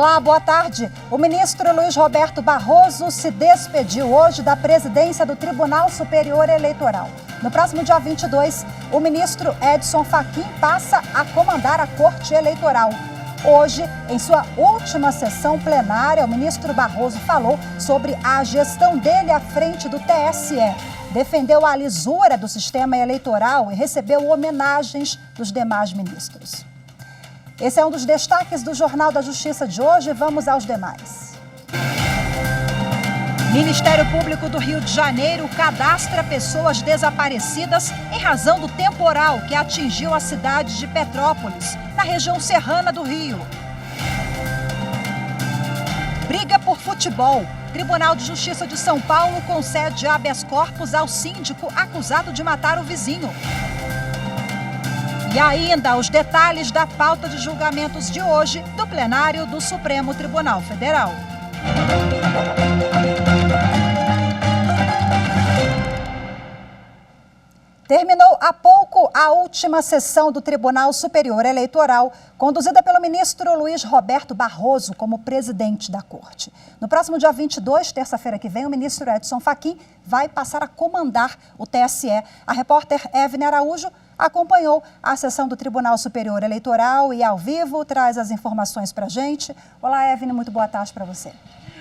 Olá, boa tarde. O ministro Luiz Roberto Barroso se despediu hoje da presidência do Tribunal Superior Eleitoral. No próximo dia 22, o ministro Edson Fachin passa a comandar a Corte Eleitoral. Hoje, em sua última sessão plenária, o ministro Barroso falou sobre a gestão dele à frente do TSE. Defendeu a lisura do sistema eleitoral e recebeu homenagens dos demais ministros. Esse é um dos destaques do Jornal da Justiça de hoje. Vamos aos demais. Ministério Público do Rio de Janeiro cadastra pessoas desaparecidas em razão do temporal que atingiu a cidade de Petrópolis, na região serrana do Rio. Briga por futebol. Tribunal de Justiça de São Paulo concede habeas corpus ao síndico acusado de matar o vizinho. E ainda os detalhes da pauta de julgamentos de hoje do plenário do Supremo Tribunal Federal. Terminou há pouco a última sessão do Tribunal Superior Eleitoral, conduzida pelo ministro Luiz Roberto Barroso como presidente da Corte. No próximo dia 22, terça-feira que vem, o ministro Edson Fachin vai passar a comandar o TSE. A repórter Evne Araújo acompanhou a sessão do Tribunal Superior Eleitoral e ao vivo traz as informações para a gente. Olá, Evne, muito boa tarde para você.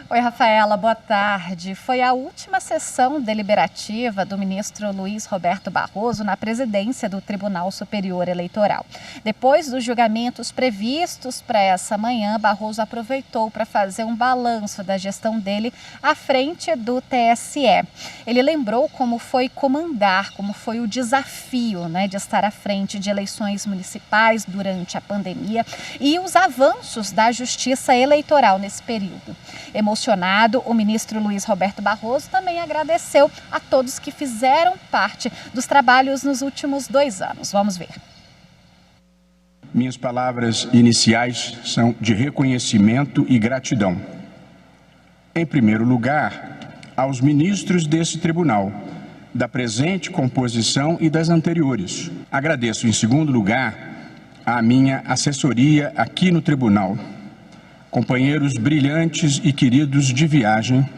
Oi, Rafaela, boa tarde. Foi a última sessão deliberativa do ministro Luiz Roberto Barroso na presidência do Tribunal Superior Eleitoral. Depois dos julgamentos previstos para essa manhã, Barroso aproveitou para fazer um balanço da gestão dele à frente do TSE. Ele lembrou como foi comandar, como foi o desafio, de estar à frente de eleições municipais durante a pandemia e os avanços da justiça eleitoral nesse período. Emocionado, o ministro Luiz Roberto Barroso também agradeceu a todos que fizeram parte dos trabalhos nos últimos 2 anos. Vamos ver. Minhas palavras iniciais são de reconhecimento e gratidão. Em primeiro lugar, aos ministros desse tribunal, da presente composição e das anteriores. Agradeço, em segundo lugar, à minha assessoria aqui no tribunal. Companheiros brilhantes e queridos de viagem,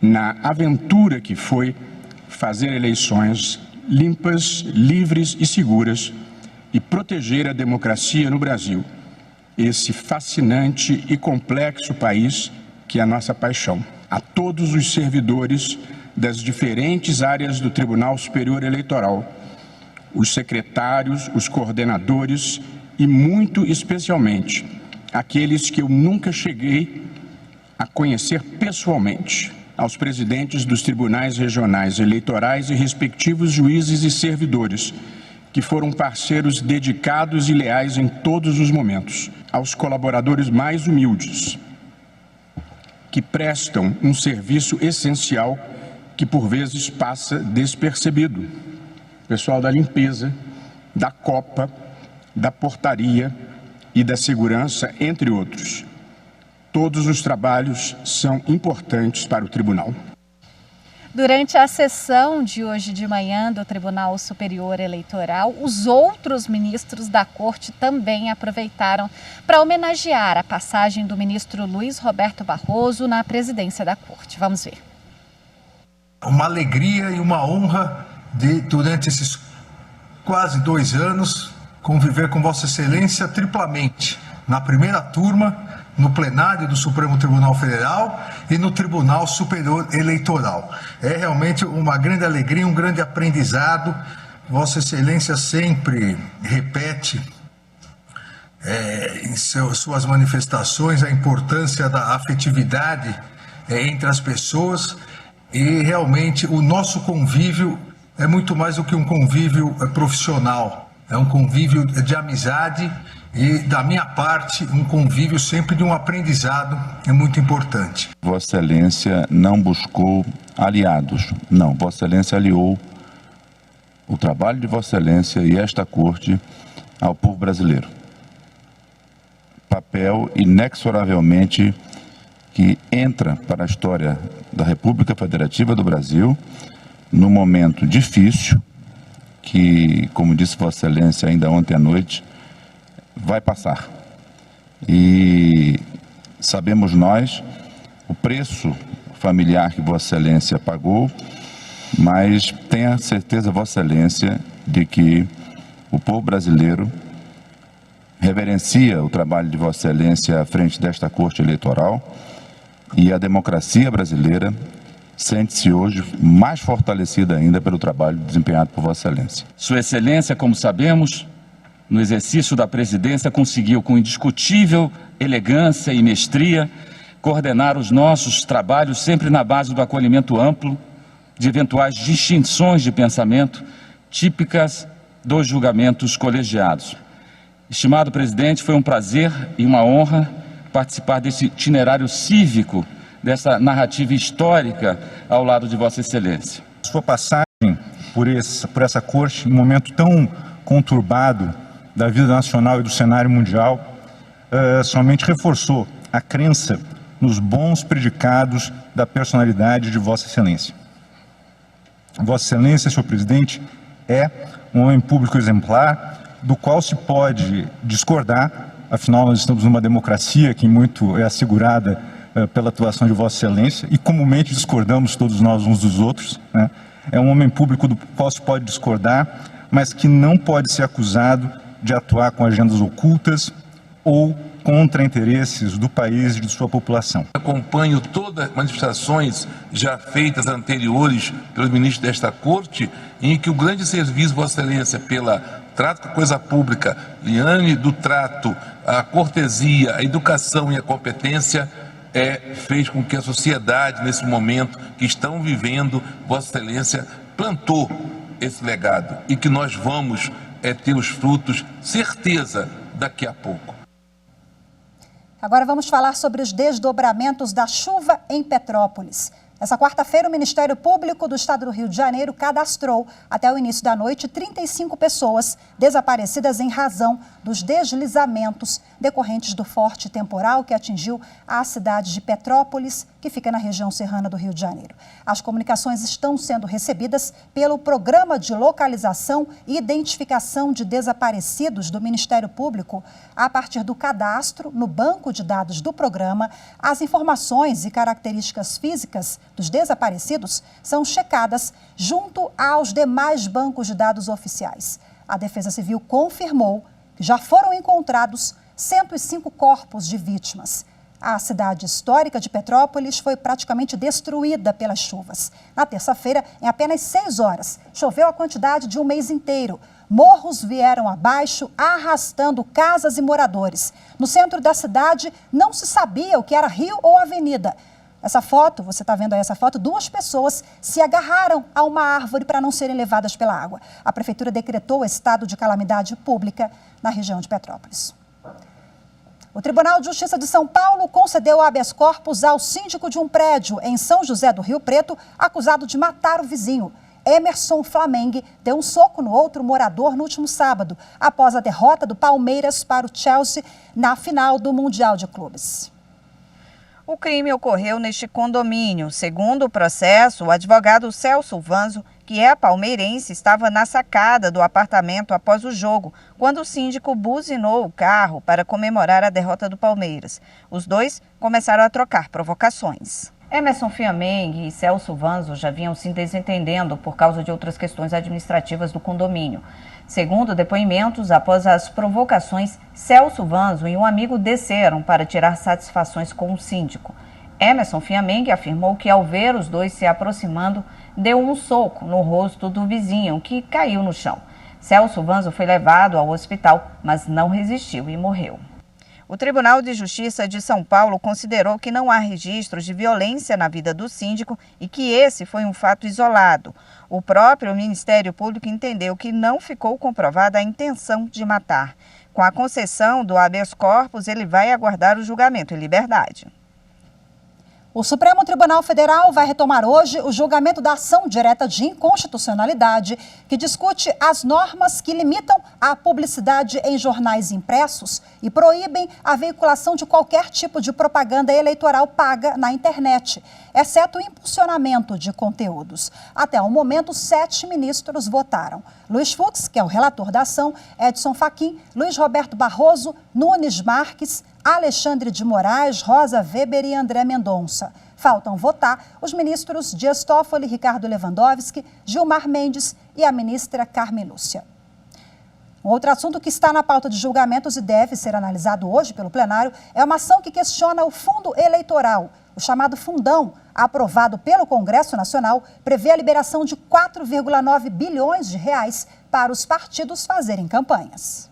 na aventura que foi fazer eleições limpas, livres e seguras e proteger a democracia no Brasil, esse fascinante e complexo país que é a nossa paixão. A todos os servidores das diferentes áreas do Tribunal Superior Eleitoral, os secretários, os coordenadores e, muito especialmente, aqueles que eu nunca cheguei a conhecer pessoalmente, aos presidentes dos tribunais regionais eleitorais e respectivos juízes e servidores, que foram parceiros dedicados e leais em todos os momentos, aos colaboradores mais humildes, que prestam um serviço essencial que, por vezes, passa despercebido. Pessoal da limpeza, da copa, da portaria e da segurança, entre outros. Todos os trabalhos são importantes para o tribunal. Durante a sessão de hoje de manhã do Tribunal Superior Eleitoral, os outros ministros da Corte também aproveitaram para homenagear a passagem do ministro Luiz Roberto Barroso na presidência da Corte. Vamos ver. Uma alegria e uma honra de, durante esses quase 2 anos, conviver com Vossa Excelência triplamente, na primeira turma, no plenário do Supremo Tribunal Federal e no Tribunal Superior Eleitoral. É realmente uma grande alegria, um grande aprendizado. Vossa Excelência sempre repete em suas manifestações a importância da afetividade entre as pessoas e realmente o nosso convívio é muito mais do que um convívio profissional. É um convívio de amizade e, da minha parte, um convívio sempre de um aprendizado é muito importante. Vossa Excelência não buscou aliados, não. Vossa Excelência aliou o trabalho de Vossa Excelência e esta Corte ao povo brasileiro. Papel inexoravelmente que entra para a história da República Federativa do Brasil num momento difícil, que, como disse Vossa Excelência ainda ontem à noite, vai passar. E sabemos nós o preço familiar que Vossa Excelência pagou, mas tenha certeza, Vossa Excelência, de que o povo brasileiro reverencia o trabalho de Vossa Excelência à frente desta Corte Eleitoral e a democracia brasileira sente-se hoje mais fortalecida ainda pelo trabalho desempenhado por Vossa Excelência. Sua Excelência, como sabemos, no exercício da presidência conseguiu com indiscutível elegância e mestria coordenar os nossos trabalhos sempre na base do acolhimento amplo de eventuais distinções de pensamento típicas dos julgamentos colegiados. Estimado presidente, foi um prazer e uma honra participar desse itinerário cívico, dessa narrativa histórica ao lado de Vossa Excelência. Sua passagem por essa corte, em um momento tão conturbado da vida nacional e do cenário mundial, somente reforçou a crença nos bons predicados da personalidade de Vossa Excelência. Vossa Excelência, senhor presidente, é um homem público exemplar, do qual se pode discordar, afinal nós estamos numa democracia que muito é assegurada pela atuação de Vossa Excelência, e comumente discordamos todos nós uns dos outros, né? É um homem público do qual se pode discordar, mas que não pode ser acusado de atuar com agendas ocultas ou contra interesses do país e de sua população. Acompanho todas as manifestações já feitas anteriores pelos ministros desta Corte, em que o grande serviço, Vossa Excelência, pela trato com a coisa pública, liane do trato, a cortesia, a educação e a competência, fez com que a sociedade, nesse momento que estão vivendo, Vossa Excelência plantou esse legado e que nós vamos ter os frutos, certeza, daqui a pouco. Agora vamos falar sobre os desdobramentos da chuva em Petrópolis. Essa quarta-feira, o Ministério Público do Estado do Rio de Janeiro cadastrou, até o início da noite, 35 pessoas desaparecidas em razão dos deslizamentos decorrentes do forte temporal que atingiu a cidade de Petrópolis, que fica na região serrana do Rio de Janeiro. As comunicações estão sendo recebidas pelo Programa de Localização e Identificação de Desaparecidos do Ministério Público. A partir do cadastro no banco de dados do programa, as informações e características físicas dos desaparecidos são checadas junto aos demais bancos de dados oficiais. A Defesa Civil confirmou que já foram encontrados 105 corpos de vítimas. A cidade histórica de Petrópolis foi praticamente destruída pelas chuvas. Na terça-feira, em apenas 6 horas, choveu a quantidade de um mês inteiro. Morros vieram abaixo, arrastando casas e moradores. No centro da cidade, não se sabia o que era rio ou avenida. Essa foto, você está vendo aí essa foto, 2 pessoas se agarraram a uma árvore para não serem levadas pela água. A prefeitura decretou estado de calamidade pública na região de Petrópolis. O Tribunal de Justiça de São Paulo concedeu habeas corpus ao síndico de um prédio em São José do Rio Preto, acusado de matar o vizinho. Emerson Flamengue deu um soco no outro morador no último sábado, após a derrota do Palmeiras para o Chelsea na final do Mundial de Clubes. O crime ocorreu neste condomínio. Segundo o processo, o advogado Celso Vanzo, que é palmeirense, estava na sacada do apartamento após o jogo, quando o síndico buzinou o carro para comemorar a derrota do Palmeiras. Os dois começaram a trocar provocações. Emerson Flamengue e Celso Vanzo já vinham se desentendendo por causa de outras questões administrativas do condomínio. Segundo depoimentos, após as provocações, Celso Vanzo e um amigo desceram para tirar satisfações com o síndico. Emerson Flamengue afirmou que, ao ver os dois se aproximando, deu um soco no rosto do vizinho, que caiu no chão. Celso Vanzo foi levado ao hospital, mas não resistiu e morreu. O Tribunal de Justiça de São Paulo considerou que não há registros de violência na vida do síndico e que esse foi um fato isolado. O próprio Ministério Público entendeu que não ficou comprovada a intenção de matar. Com a concessão do habeas corpus, ele vai aguardar o julgamento em liberdade. O Supremo Tribunal Federal vai retomar hoje o julgamento da ação direta de inconstitucionalidade que discute as normas que limitam a publicidade em jornais impressos e proíbem a veiculação de qualquer tipo de propaganda eleitoral paga na internet, exceto o impulsionamento de conteúdos. Até o momento, 7 ministros votaram. Luiz Fux, que é o relator da ação, Edson Fachin, Luiz Roberto Barroso, Nunes Marques, Alexandre de Moraes, Rosa Weber e André Mendonça. Faltam votar os ministros Dias Toffoli, Ricardo Lewandowski, Gilmar Mendes e a ministra Carmen Lúcia. Outro assunto que está na pauta de julgamentos e deve ser analisado hoje pelo plenário é uma ação que questiona o fundo eleitoral. O chamado fundão, aprovado pelo Congresso Nacional, prevê a liberação de 4,9 bilhões de reais para os partidos fazerem campanhas.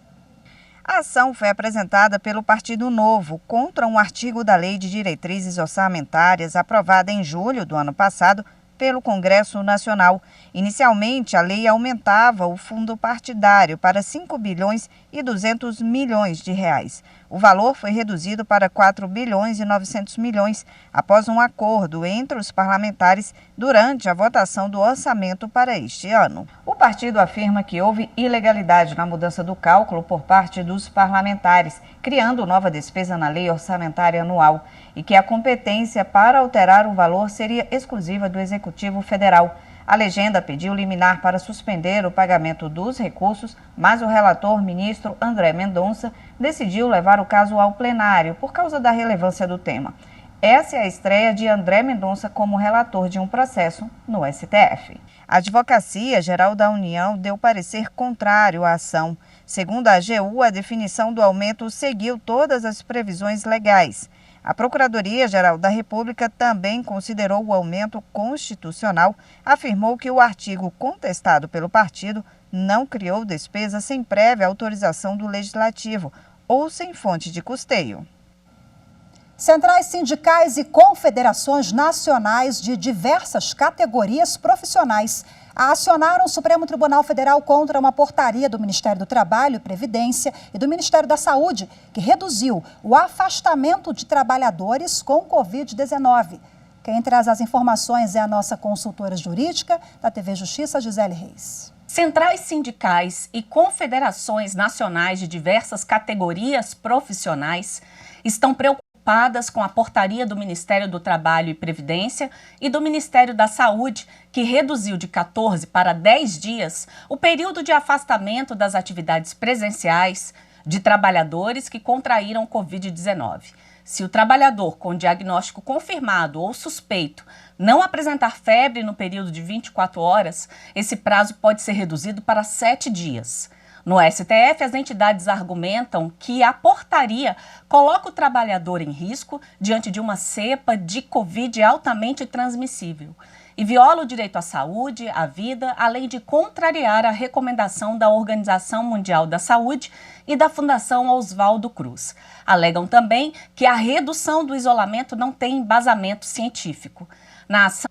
A ação foi apresentada pelo Partido Novo contra um artigo da Lei de Diretrizes Orçamentárias aprovada em julho do ano passado pelo Congresso Nacional. Inicialmente, a lei aumentava o fundo partidário para 5 bilhões e 200 milhões de reais. O valor foi reduzido para 4 bilhões e 900 milhões após um acordo entre os parlamentares durante a votação do orçamento para este ano. O partido afirma que houve ilegalidade na mudança do cálculo por parte dos parlamentares, criando nova despesa na lei orçamentária anual, e que a competência para alterar o valor seria exclusiva do Executivo Federal. A legenda pediu liminar para suspender o pagamento dos recursos, mas o relator, ministro André Mendonça, decidiu levar o caso ao plenário por causa da relevância do tema. Essa é a estreia de André Mendonça como relator de um processo no STF. A Advocacia Geral da União deu parecer contrário à ação. Segundo a AGU, a definição do aumento seguiu todas as previsões legais. A Procuradoria-Geral da República também considerou o aumento constitucional, afirmou que o artigo contestado pelo partido não criou despesa sem prévia autorização do Legislativo ou sem fonte de custeio. Centrais sindicais e confederações nacionais de diversas categorias profissionais acionaram o Supremo Tribunal Federal contra uma portaria do Ministério do Trabalho e Previdência e do Ministério da Saúde, que reduziu o afastamento de trabalhadores com Covid-19. Quem traz as informações é a nossa consultora jurídica da TV Justiça, Gisele Reis. Centrais sindicais e confederações nacionais de diversas categorias profissionais estão preocupadas com a portaria do Ministério do Trabalho e Previdência e do Ministério da Saúde, que reduziu de 14 para 10 dias o período de afastamento das atividades presenciais de trabalhadores que contraíram Covid-19. Se o trabalhador com diagnóstico confirmado ou suspeito não apresentar febre no período de 24 horas, esse prazo pode ser reduzido para 7 dias. No STF, as entidades argumentam que a portaria coloca o trabalhador em risco diante de uma cepa de Covid altamente transmissível e viola o direito à saúde, à vida, além de contrariar a recomendação da Organização Mundial da Saúde e da Fundação Oswaldo Cruz. Alegam também que a redução do isolamento não tem embasamento científico. Na ação...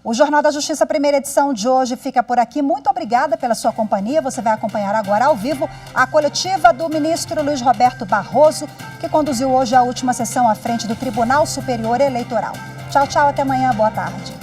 O Jornal da Justiça, primeira edição de hoje, fica por aqui. Muito obrigada pela sua companhia. Você vai acompanhar agora ao vivo a coletiva do ministro Luiz Roberto Barroso, que conduziu hoje a última sessão à frente do Tribunal Superior Eleitoral. Tchau, tchau, até amanhã, boa tarde.